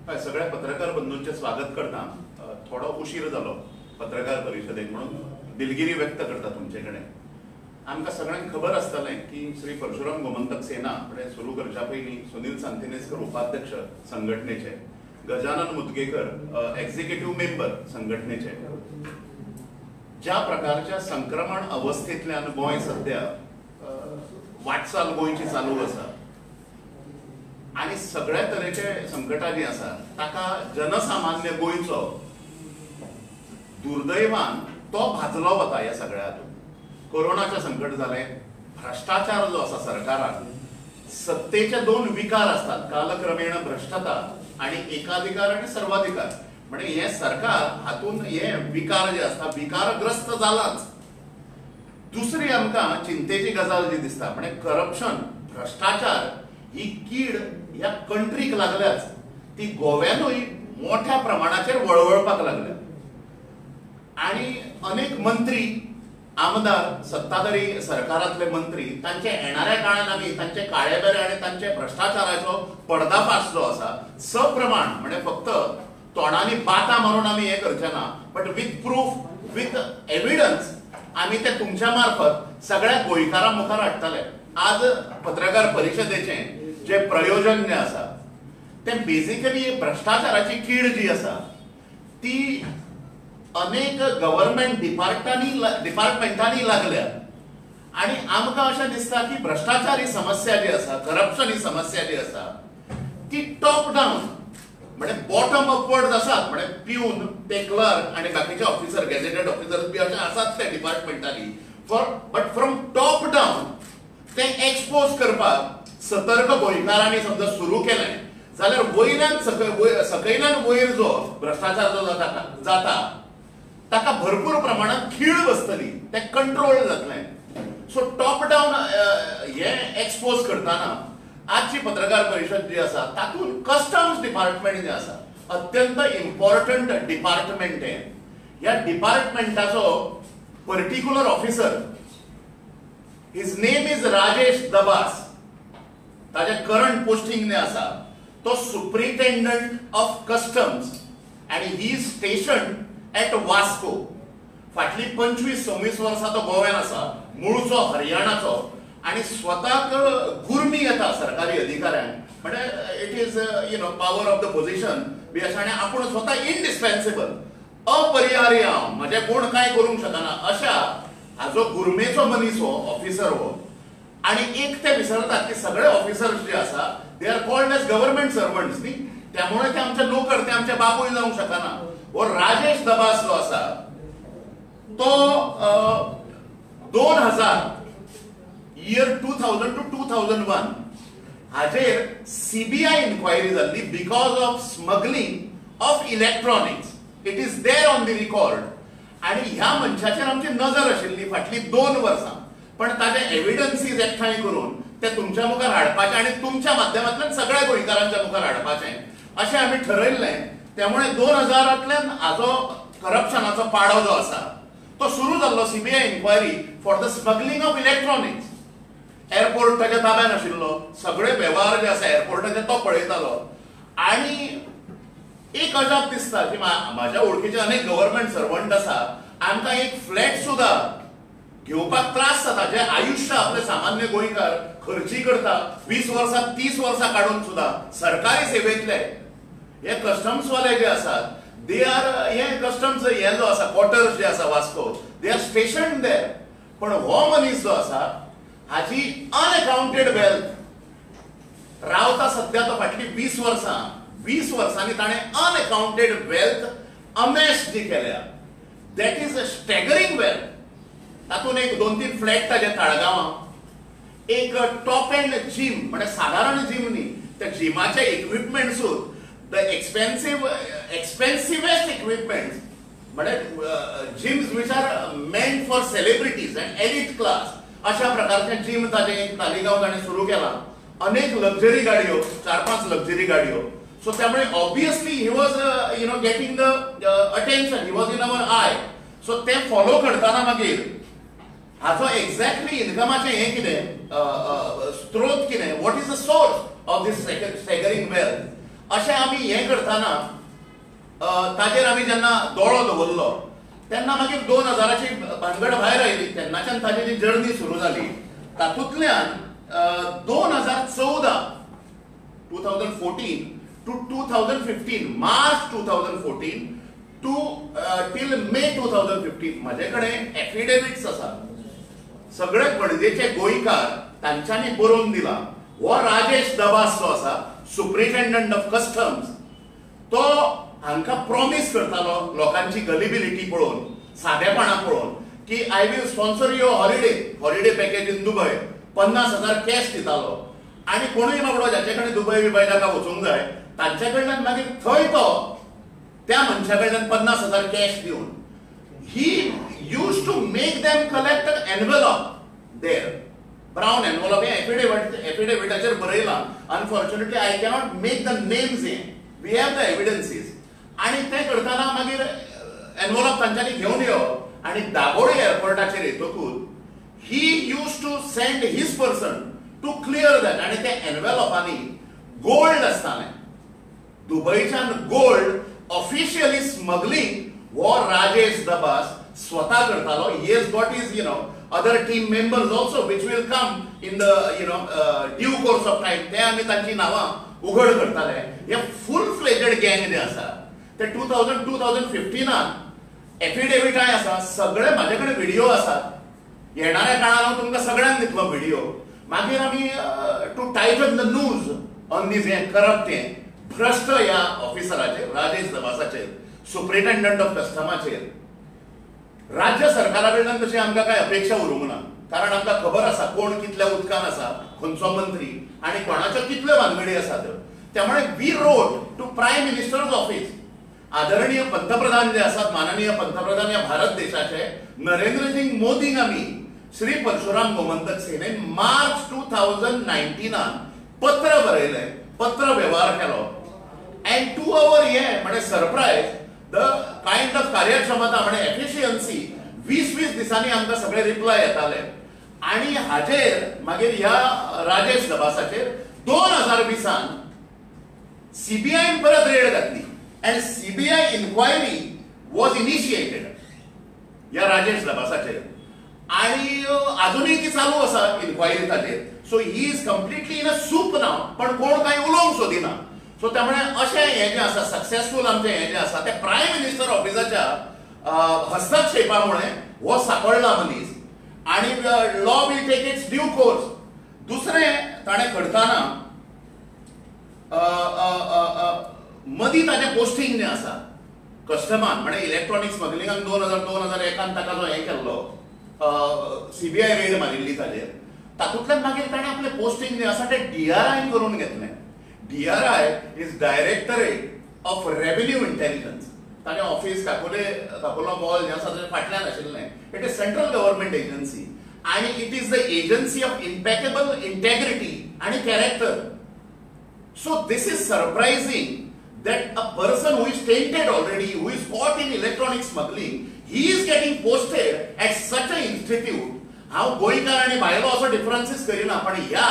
हय सगळ्या पत्रकार बंधूंचे स्वागत करता. थोडो उशीर जालो पत्रकार परिशदेक म्हणून दिलगिरी व्यक्त करता तुमचे कडेन. आमकां सगळ्यांक खबर आसतलें की श्री परशुराम गोमंतक सेना फुडें सुरू करच्या पयलीं सुनील सांतिनेस्कर उपाध्यक्ष संघटनेचे, गजानन मुदगेकर एक्झिक्युटिव्ह मेंबर संघटनेचे, ज्या प्रकारच्या संक्रमण अवस्थेंतल्यान गोंय सध्या वाटचाल गोंयची चालू आसा आणि सगळ्या तरेचे संकटां जी आसा ताका जनसामान्य गोंयचो दुर्दैवान तो भाजलो वता. ह्या सगळ्या हातूंत कोरोनाचें संकट जालें, भ्रष्टाचार जो आसा सरकाराक, सत्तेचे दोन विकार असतात, कालक्रमेण भ्रष्टता आणि एकाधिकार आणि सर्वाधिकार. म्हणजे हे सरकार हातून हे विकार जे असता विकारग्रस्त जालाच. दुसरी आमकां चिंतेची गजाल जी दिसता म्हणजे करप्शन, भ्रष्टाचार ही कीड ह्या कंट्रीक लागल्याच ती गोव्यानूय मोठ्या प्रमाणाचेर वळवळपाक लागल्या. आणि अनेक मंत्री, आमदार, सत्ताधारी सरकारातले मंत्री तांचे येणाऱ्या काळात आमी तांचे काळेबेरे आणि तांचे भ्रष्टाचाराचो पर्दाफाश जो आसा सप्रमाण म्हणजे फक्त तोंडांनी बाता मारून आमी हे करचे ना, but with proof, with evidence आमी ते तुमच्या मार्फत सगळ्या गोंयकारां मुखार हाडटले. आज पत्रकार परिशदेचे जे प्रयोजन जे आसा ते बेसिकली भ्रष्टाचाराची कीड जी आसा ती अनेक गव्हर्नमेंट डिपार्टमेंटांनी लागल्या. आणि आमकां अशें दिसता की भ्रष्टाचार ही समस्या जी आसा, करप्शन ही समस्या जी आसा ती टॉप डावन म्हणजे बॉटम अपवर्ड आसात. म्हणजे पिऊन ते क्लर्क आणि बाकीचे ऑफिसर, गॅझेटेड ऑफिसर बी अशे आसात त्या डिपार्टमेंटांनी, बट फ्रॉम टॉप डावन ते एक्सपोज करपाक सतर्क गोंयकारांनी समजा सुरू केलें जाल्यार वयल्यान सकयल्यान वयर जो भ्रष्टाचार जो जाता ताका भरपूर प्रमाणात खीळ बसतली, ते कंट्रोल जातलें. सो टॉप डावन हे एक्सपोज करताना आजची पत्रकार परिषद जी आसा तातूंत कस्टम्स डिपार्टमेंट जे आसा अत्यंत इम्पॉर्टंट डिपार्टमेंट आहे. ह्या डिपार्टमेंटाचो particular officer, his name is Rajesh Dabas, ताजे करंट पोस्टिंग ने आसा तो सुप्रिटेंडंट ऑफ कस्टम्स आणि ही स्टेशन एट वास्को. फाटली 25-26 वर्सां तो गोव्यान आसा, मूळचो हरियाणाचो आणि स्वताक गुर्मी येता सरकारी अधिकाऱ्यांक. म्हणजे it is power of the position बी अशें आनी आपूण स्वता इनडिस्पेन्सिबल, अपरिहार्य, हांव म्हजे कोण कांय करूंक शकना अशा हाजो गुर्मेचो मनीस हो ऑफिसर हो. आणि एक ते विसरतात की सगळे ऑफिसर्स जे आसा they are called as government servants न्ही, त्यामुळे ते आमचे नोकर, ते आमचे बापूय जावंक शकना. हो राजेश दबास जो आसा तो 2000 इयर 2000 to 2001 हाजेर सीबीआय इन्क्वायरी जाल्ली because of smuggling of electronics. It is there on the record. आणि ह्या मनशाचेर आमची नजर आशिल्ली फाटली 2 वर्सां, पण ताजे एविडन्सीज एकठांय करून ते तुमच्या मुखार हाडपाचे आणि तुमच्या माध्यमांतल्यान सगळ्या गोंयकारांच्या मुखार हाडपाचें अशें आमी ठरयल्लें. त्यामुळे 2000तल्यान हाजो करप्शनाचो पाडो जो आसा तो सुरू जाल्लो, CBI inquiry for the smuggling of electronics. Airport ताच्या ताब्यान आशिल्लो, सगळे वेव्हार जे आसा एअरपोर्टाचे तो पळयतालो. आणि एक अजाप दिसता की म्हाज्या वळखीचे अनेक गव्हर्नमेंट सर्वंट आसा, आमकां एक फ्लॅट सुद्धा घेवपाक त्रास जाता, जे आयुष्य आपले सामान्य गोंयकार खर्ची करता 20 वर्सां 30 वर्सां काडून सुद्धा सरकारी सेवेंतले. हे कस्टम्सवाले जे आसात दे आर हे कस्टम्स हे जो आसा क्वार्टर्स जे आसा वास्को दे आर स्टेशन देर. पण हो मनीस जो आसा हाची अनअकाउंटेड वेल्थ रावता सध्या तो फाटली 20 वर्सांनी ताणें अनअकाउंटेड वेल्थ अमेस जी केल्या. That is a staggering wealth. तातूंत एक 2-3 फ्लॅट ताजे ताळगांवां, एक टॉप एंड जिम म्हणजे साधारण जिम न्ही, त्या जिमाचे इक्विपमेंट सुद्धा द एक्सपेन्सिवेस्ट इक्विपमेंट म्हणजे gyms which are meant for celebrities and elite class अशा प्रकारचे जिम ताजे एक तालिगांव ताणें सुरू केला. अनेक लक्झरी गाडयो, 4-5 लक्झरी गाडयो. सो त्यामुळे obviously he was getting the attention, he was in our eye. So ते फॉलो करताना मागीर हाजो एक्झॅक्टली इन्कमाचे हे कितें, स्त्रोत कितें, what is the source of this staggering wealth. अशें आमी हें करतना ताजेर आमी जेन्ना दोळो दवरलो तेन्ना मागीर 2000ची भानगड भायर आयली. तेन्नाच्यान ताजी जी जर्नी सुरू जाली तातूंतल्यान 2014 टू 2015 मार्च 2014 टू टील मे 2015 म्हाजे कडेन एफिडेविट्स आसा. सगळे पणजेचे गोंयकार तांच्यांनी बरोवन दिला. हो राजेश दबास जो आसा सुप्रिटेंडंट ऑफ कस्टम्स तो हांकां प्रॉमिस करतालो लोकांची गलिबिलिटी पळोवन सादेपणां पळोवन की I will sponsor your holiday package in Dubai 50,000 cash दितालो. आणि कोणूय बाबडो जाचे कडेन दुबय बिबय ताका वचूंक जाय तांचे कडल्यान मागीर थंय तो त्या मनशा कडल्यान 50,000 कॅश दिवन he use to make them collect envelope there brown envelope. हे एफिडेविटाचेर बरयलां. Unfortunately I cannot make the names we have the evidences. आणि ते करतना मागीर एनवेलॉप तांच्यांनी घेवन येवप आणि दाबोळे एअरपोर्टाचेर येतकूच he use to send his person to clear that. आणि त्या एनवेलॉपांनी गोल्ड आसतालें. दुबयच्यान गोल्ड ऑफिशियली स्मगलिंग हो राजेश दबास स्वता करतालो. He has got is other team members also which will come in the due course of time. ते आमी तांची नावां उघड करताले. हे फुल फ्लेजेड गँग जे आसा ते 2015 एफिडेविटाय आसा. सगळे म्हाजे कडेन व्हिडिओ आसात. येणाऱ्या काळान हांव तुमकां सगळ्यांक दितलो व्हिडिओ. मागीर आमी to tighten the noose on this हे करप्ट हे भ्रष्ट ह्या ऑफिसराचेर राजेश दबासाचेर सुप्रिटेंडंट ऑफ कस्टमाचेर राज्य सरकारा कडल्यान तशी आमकां काय अपेक्षा उरूंक ना. कारण आमकां खबर आसा कोण कितल्या उदकान आसा, खंयचो मंत्री आनी कोणाच्यो कितल्यो भानगडी आसात. त्यामुळे we wrote to prime minister's office. आदरणीय पंतप्रधान जे आसात, माननीय पंतप्रधान या भारत देशाचे नरेंद्रसिंग मोदीक आमी श्री परशुराम गोमंतक सेनेन मार्च 2019 पत्र बरयलें, पत्र व्यवहार केलो. अँड टू अवर हे म्हणजे सरप्रायज द काइंड ऑफ कार्यक्षमता म्हणजे एफिशियन्सी 20-20 दिसांनी आमकां सगळे रिप्लाय येताले. आणि हाजेर मागीर ह्या राजेश दबासाचेर 2020 सीबीआयन परत रेड घातली and CBI inquiry was initiated ह्या राजेश दबासाचेर. आणि अजूनही ती चालू आसा इन्क्वायरी ताचेर. So he is completely in a soup now. पण कोण काय उलोवंक सोदिना. सो त्यामुळे अशें हें जें आसा सक्सेसफूल आमचें हें जें आसा तें प्रायम मिनिस्टर ऑफिसाच्या हस्तक्षेपामुळे हो सांपडला मनीस. आणि law will take its due course. दुसरें ताणें करतना मदीं ताचें पोस्टिंग जें आसा कस्टमान म्हणजे इलेक्ट्रॉनिक स्मगलिंगान 2001 ताका जो हें केल्लो सीबीआय रेड मारिल्ली ताचेर तातूंतल्यान मागीर ताणें आपलें पोस्टिंग जें आसा तें DRI करून घेतलें. DRI is directorate of revenue intelligence. ताणें ऑफिस काकोलो मॉल जें आसा तें फाटल्यान आशिल्लें. It is central government agency आणि it is the agency of impeccable integrity आणि character. So this is surprising that a person who is tainted already, who is caught in electronic smuggling, he is getting posted at such an institute. हांव गोंयकार आनी भायलो असो डिफरन्सीस करिना. पण ह्या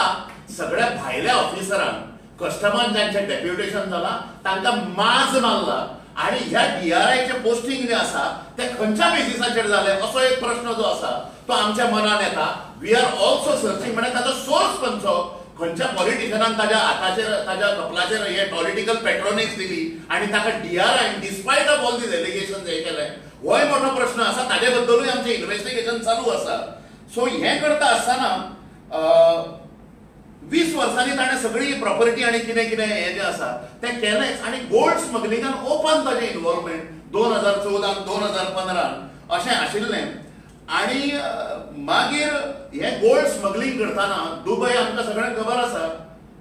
सगळ्या भायल्या ऑफिसरांक कस्टमान जांचें डेप्युटेशन जालां तांकां माज मारला. आणि ह्या DRIचे पोस्टिंग जे आसा ते खंयच्या बेसिसाचेर जालें असो एक प्रश्न जो आसा तो आमच्या मनान येता. We are also searching. म्हणजे ताचो सोर्स खंयचो, खंयच्या पॉलिटिशियनान ताज्या हाताचेर ताज्या कपलाचेर हे पॉलिटिकल पेट्रोनेज दिली आणि ताका DRI despite of all these allegations हे केले. होय मोठो प्रश्न आसा. ताजे बद्दलूय आमचें इन्व्हेस्टिगेशन चालू आसा. सो हें करता आसतना 20 वर्सांनी ताणें सगळी प्रॉपर्टी आणि कितें कितें हें जें आसा तें केलेंच. आणि गोल्ड स्मगलिंगान ओपन ताजें इन्वॉल्वमेंट 2014-2015 अशें आशिल्लें. आणि मागीर हे गोल्ड स्मगलिंग करतना दुबय आमकां सगळ्यांक खबर आसा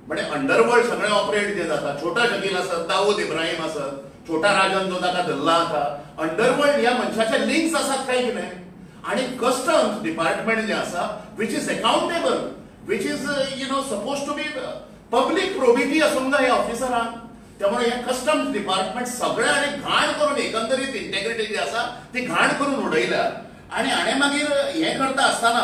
म्हणजे अंडरवर्ल्ड सगळें ऑपरेट जें जाता. छोटा शकील आसत, दाऊद इब्राहीम आसत, छोटा राजन जो ताका धरला आसा. अंडरवर्ल्ड ह्या मनशाचे लिंक्स आसात काय कितें. आणि कस्टम्स डिपार्टमेंट जें आसा which is accountable, which is suppose to be public probity आसूंक जाय ऑफिसरांक. त्यामुळे हे कस्टम्स डिपार्टमेंट सगळें आनी घाण करून एकंदरीत इंटेग्रिटी जी आसा ती घाण करून उडयल्या. आणि हाणें मागीर हें करता आसतना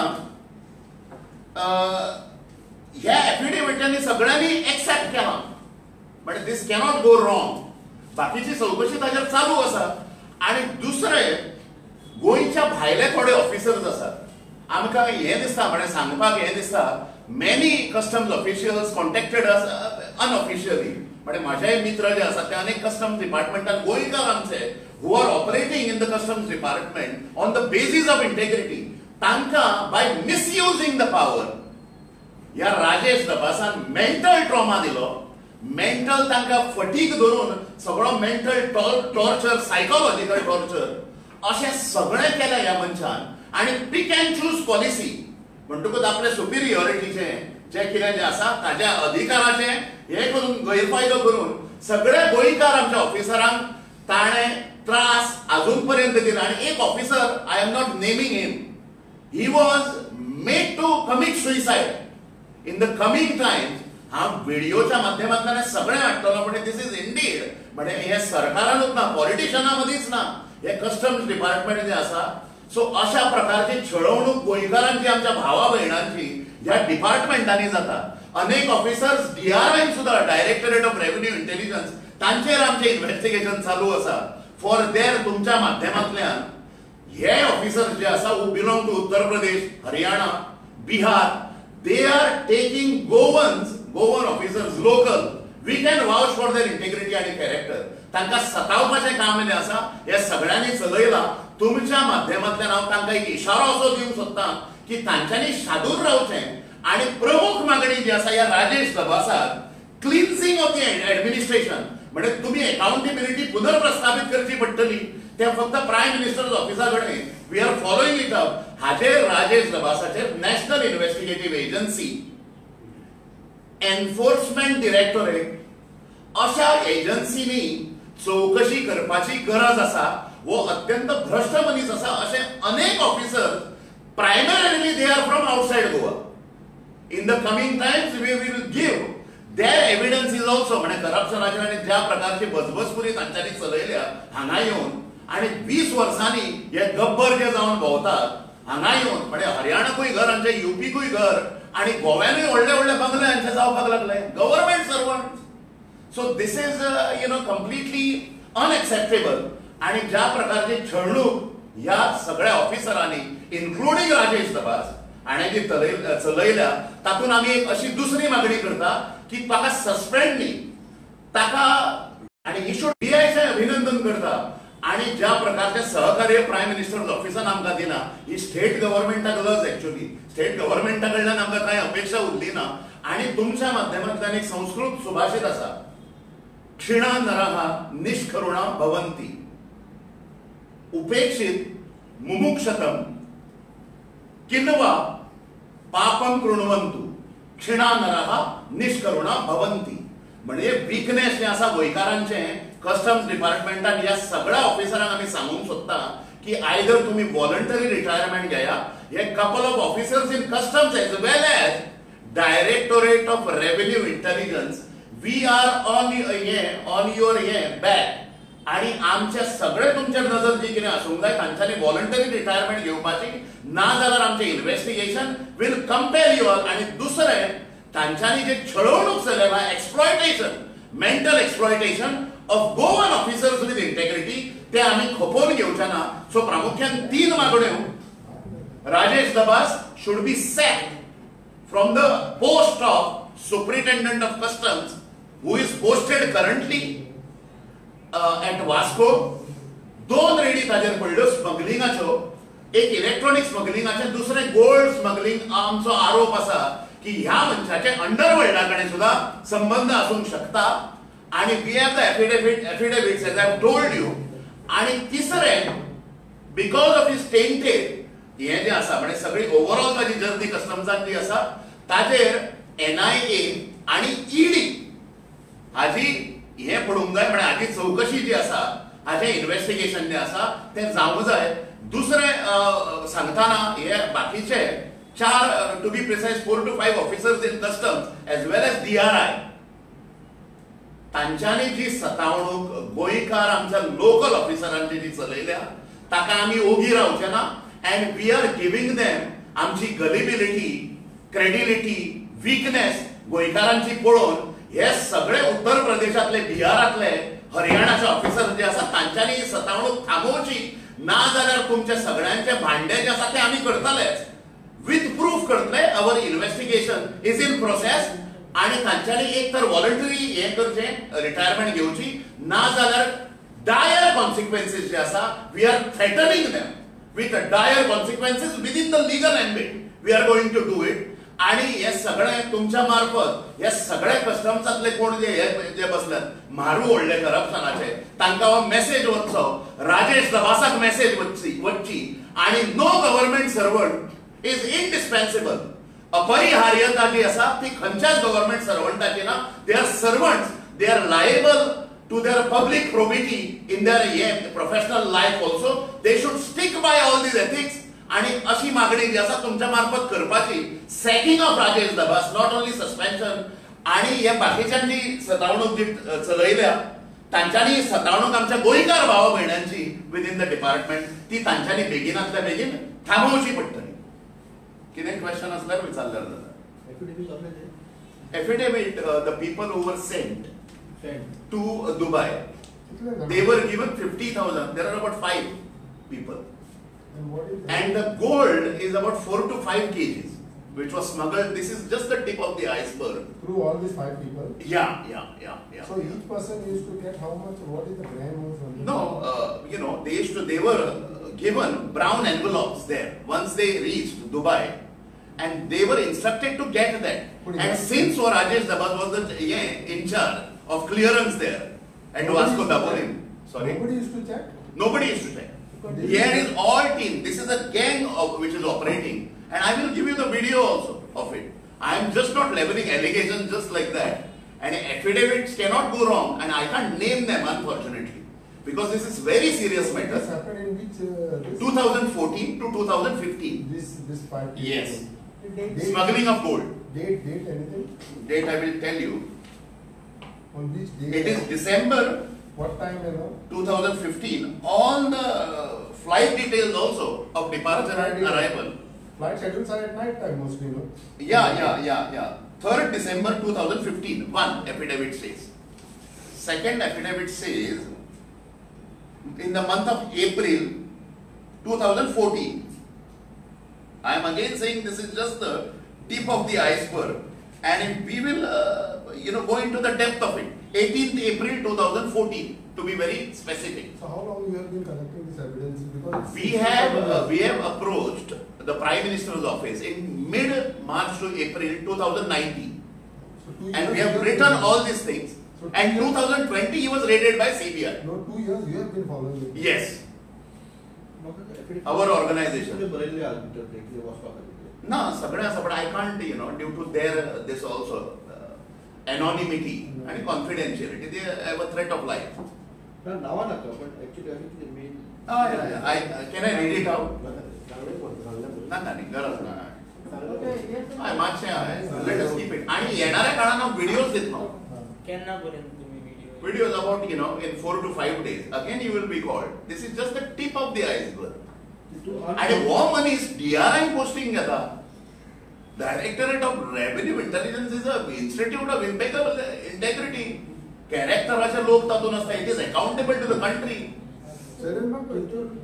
ह्या एफिडेविटांनी सगळ्यांनी एक्सेप्ट केला. म्हणजे दिस कॅनॉट गो रॉंग. बाकीची चौकशी ताजेर चालू आसा. आणि दुसरें, गोंयच्या भायले थोडे ऑफिसर्स आसात. आमकां हें दिसता, म्हणजे सांगपाक हें दिसता, मेनी कस्टम्स ऑफिशियल्स कॉन्टॅक्टेड अस अनऑफिशियली. म्हणजे माझे मित्र जे आसात ते अनेक कस्टम्स डिपार्टमेंटान गोंयकार आमचे who are operating in the customs department on the basis of integrity, तांकां बाय मिसयुजिंग द पावर ह्या राजेश दबासान मेंटल ट्रॉमा दिलो. मेंटल तांकां फटीक धरून सगळो मेंटल टॉर्चर, सायकोलॉजिकल टॉर्चर अशें सगळें केलें ह्या मनशान. आनी पिक अँड चूज पॉलिसी म्हणटकूच आपले सुपिरियॉरिटीचे जे कितें जे आसा ताज्या अधिकाराचे हे करून गैरफायदो करून सगळे गोंयकार आमच्या ऑफिसरांक ताणें त्रास आजून पर्यंत दिला. आनी एक officer, I am not naming him, he was made to commit suicide in the coming times. हांव व्हिडिओच्या माध्यमांतल्यान हें सगळें हाडटलो, पण दिस इज इंडीड, म्हणजे हे सरकारानूच ना, पॉलिटिशना मदींच ना, हे कस्टम्स डिपार्टमेंट जे आसा. सो अशा प्रकारची छळवणूक गोंयकारांची, आमच्या भावा भयणांची ह्या डिपार्टमेंटांनी जाता. अनेक ऑफिसर्स DRI सुद्धा, डायरेक्टरेट ऑफ रेव्हेन्यू इंटेलिजन्स, तांचेर आमचे इन्व्हेस्टिगेशन चालू आसा. फॉर देर तुमच्या माध्यमांतल्यान हे ऑफिसर्स जे आसा हू belong to Uttar Pradesh, Haryana, Bihar, they are taking Goan officers local. We can vouch for their integrity आणि कॅरेक्टर. तांकां सतावपाचें काम जें आसा हे सगळ्यांनी चलयलां. तुमच्या माध्यमांतल्यान हांव तांकां एक इशारो असो दिवंक सोदतां की तांच्यांनी शादूर रावचें. आणि प्रमुख मागणी जी आसा ह्या राजेश दबासाक, क्लिन्सिंग ऑफ द एडमिनिस्ट्रेशन, म्हणजे तुम्ही अकाउंटेबिलिटी पुनर्प्रस्थापित करची पडटली. ते फक्त प्रायम मिनिस्टर ऑफिसा कडेन we are following it up. हाचेर राजेश दबासाचेर national investigative agency, enforcement directorate अशा एजन्सीनी चौकशी करपाची गरज आसा. वो अत्यंत भ्रष्ट मनीस आसा. असे अनेक officers primarily they are from outside Goa. In the coming times we will give their evidence is also. म्हणजे करप्शनाचे आणि ज्या प्रकारची बजबजपुरी तांच्यांनी चलयल्या हांगा येवन, आणि 20 वर्सांनी हे गब्बर जे जावन भोंवतात हांगा येवन, म्हणजे हरियाणाकूय घर, आमच्या UPकूय घर, आणि गोव्यानूय व्हडले व्हडले बंगले हांचे जावपाक लागले, government servant. So this is completely unacceptable. आणि ज्या प्रकारची छळणूक ह्या सगळ्या ऑफिसरांनी, इन्क्लुडिंग राजेश दबास, आणि जी चलयल्या, तातूंत आमी एक अशी दुसरी मागणी करता की ताका सस्पेंड न्ही, ताका, आणि ही शूड DIचे अभिनंदन करता. आणि ज्या प्रकारचे सहकार्य प्रायम मिनिस्टर ऑफिसान आमकां दिना, ही स्टेट गव्हर्नमेंटाक लज. एक्चुअली स्टेट गव्हर्नमेंटा कडल्यान आमकां कांय अपेक्षा उरली ना. आणि तुमच्या माध्यमांतल्यान एक संस्कृत सुभाषित आसा, क्षीणा नरः निष्करुणा भवन्ति, उपेक्षित मुमुक्षतम किन्वा पापम कृण्वन्तु, क्षीणा नरः निष्करुणा भवन्ति. म्हणजे वीकनेस जे आसा गोंयकारांचे कस्टम्स डिपार्टमेंटान ह्या सगळ्या ऑफिसरांक आमी सांगूंक सोदता की आयदर तुम्ही व्हॉलंटरी रिटायरमेंट घेया. हे couple of officers in customs as well as directorate of revenue intelligence, we are on your back. आणि आमचे सगळे तुमच्या नजर जी कितें आसूंक जाय तांच्यांनी व्हॉलंटरी रिटायरमेंट घेवपाची, ना जाल्यार आमचे investigation will compel you all. आणि दुसरें, तांच्यांनी जे छळवणूक चलयला, exploitation, mental exploitation of Goan officers with integrity, ते आम्ही खपोवन घेवचे ना. सो प्रामुख्यान 3 मागण्यो. Rajesh Dabas should be sacked from the post of superintendent of customs who is posted currently at Vasco. 2 रेडी ताजेर पडल्यो स्मगलिंगाच्यो, एक इलेक्ट्रॉनिक स्मगलिंगाचे, दुसरे गोल्ड स्मगलिंग. आमचो आरोप आसा की ह्या मनशाचे अंडरवर्ल्डा कडेन सुद्धा संबंध आसूंक शकता. आणि we have the affidavits as I have told you. आणि तिसरें, बिकॉज ऑफ हिज टेंटेड हे जे आसा, म्हणजे सगळी ओव्हरऑल ताजी जर्नी कस्टम्सांची आसा, ताजेर NIA आणि ED हाजी हे पडूंक जाय. म्हणजे हाजी चौकशी जी आसा, हाजे इन्व्हेस्टिगेशन जे आसा ते जावंक जाय. दुसरें सांगताना हे बाकीचे 4 to be precise 4 to 5 officers in customs as well as DRI, तांच्यांनी जी सतावणूक गोंयकार आमच्या लोकल ऑफिसरांची जी चलयल्या ताका आमी ओगी रावचे ना. And we are giving them आमची गलिबिलिटी, क्रेडिबिलिटी, वीकनेस गोंयकारांची पळोवन हे सगळे उत्तर प्रदेशातले, बिहारातले, हरियाणाचे ऑफिसर जे आसा तांच्यांनी सतावणूक थांबोवची, ना जाल्यार तुमचे सगळ्यांचे भांडे जे आसा ते आमी करतलेच, विथ प्रूफ करतले. Our investigation is in process. आणि तांच्यांनी एक तर वॉलंटरी हे करचे, रिटायरमेंट घेवची, ना जाल्यार डायर कॉन्सिक्वेन्सीस जे आसा, we are threatening them with dire consequences within the legal ambit. We are going to do it. आणि हे सगळे तुमच्या मार्फत हे सगळे कस्टम्सातले कोण जे बसल्यात म्हारू व्हडले करप्शनाचे, तांकां हो मेसेज वचचो, राजेश दबासाक मेसेज वचची. आणि नो गव्हर्नमेंट सर्वंट इज इनडिस्पेन्सिबल. अपरिहार्यता जी आसा ती खंयच्याच गव्हर्नमेंट सर्वंटाची ना. They are servants, they are liable to their public probity in their professional life also. They should stick by all these ethics. आणि अशी मागणी जी आसा तुमच्या मार्फत करपाची, sacking of Rajesh Dabas, not only suspension. आणि हे बाकीच्यांनी सतावणूक जी चलयल्या तांच्यांनी सतावणूक आमच्या गोंयकार भावा भयणांची विदिन द डिपार्टमेंट ती तांच्यांनी बेगिनातल्या बेगीन थांबोवची पडटली. कितें क्वेश्चन असल्यार विचारल्यार जाता. Affidavit, the people who were sent to Dubai, they were given 50,000. There are about 5 people, and the gold is about 4 to 5 kgs, which was smuggled. This is just the tip of the iceberg. Through all these 5 people? Yeah. So each person used to get how much? What is the brand of? No, they were given brown envelopes there once they reached Dubai, and they were instructed to get that. And since Rajesh Dabas was the in charge of clearance there at Vasco da Gama. Sorry? Nobody used to check? Nobody used to check. Here is all team. This is a gang which is operating. And I will give you the video also of it. I am just not leveling allegations just like that. And affidavits cannot go wrong. And I can't name them, unfortunately. Because this is very serious matter. This happened in which? 2014 to 2015. This 5 people? Yes. Date, smuggling of gold. Date, anything? Date I will tell you. On which day? It is December. What time, 2015. All the flight details also of departure and arrival. Flight schedules are at night time mostly, no? Yeah. 3rd December 2015. One affidavit says. Second affidavit says in the month of April 2014. I am again saying this is just the tip of the iceberg, and we will go into the depth of it. 18th April 2014, to be very specific. So how long you have been collecting this evidence? Because we have approached the Prime Minister's office in mid-March to April 2019, so and we have written all these things. So and 2020 he was raided by CBI. No, 2 years you have been following it. Yes. Our organization. No, I can't, due to this also. Anonymity and confidentiality, they have a threat of life. But actually, I think the main. Can I read it out? Let us keep it. And येणाऱ्या काळात videos दिसनो. Videos about in 4 to 5 days. Again you will be called. This is just the tip of the iceberg. And war money is DRI posting घेता. Directorate of Revenue Intelligence is an institute of impeccable integrity. Character लोक तातून असता. It is accountable to the country. Sir, in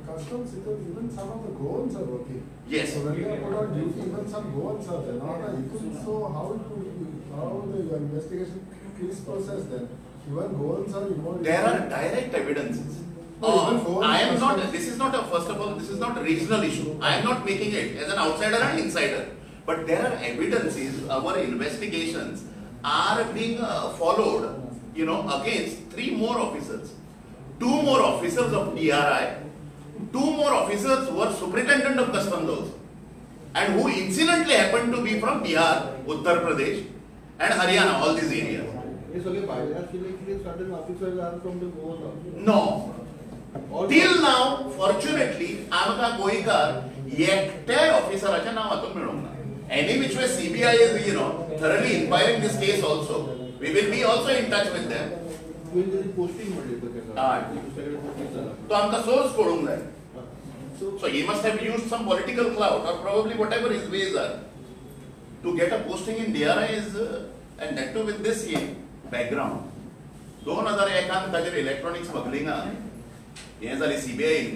customs, even some of the Goans are working. Yes. So when they are put on duty, even some Goans are there. So how the investigation is processed then? Even Goans are involved. There are direct evidences. This is not first of all, this is not a regional issue. I am not making it as an outsider and insider. But there are evidences, our investigations are being followed, against 3 more officers. 2 more officers of DRI, 2 more officers who are superintendent of customs also, and who incidentally happen to be from Bihar, Uttar Pradesh, and Haryana, all these areas. No. Till now, fortunately, आमका गोंयकार एकटे ऑफिसराच्या नावातून मेळूंक ना. Any which way CBI is, thoroughly inquiring this case also. We will be also in touch with them. तो आमका source कळूंक जाय. So he must have used some political clout or probably whatever his ways are to get a posting in DRI is, and that too with this background 2001 ताजेर electronic स्मगलिंगान हें जालें CBI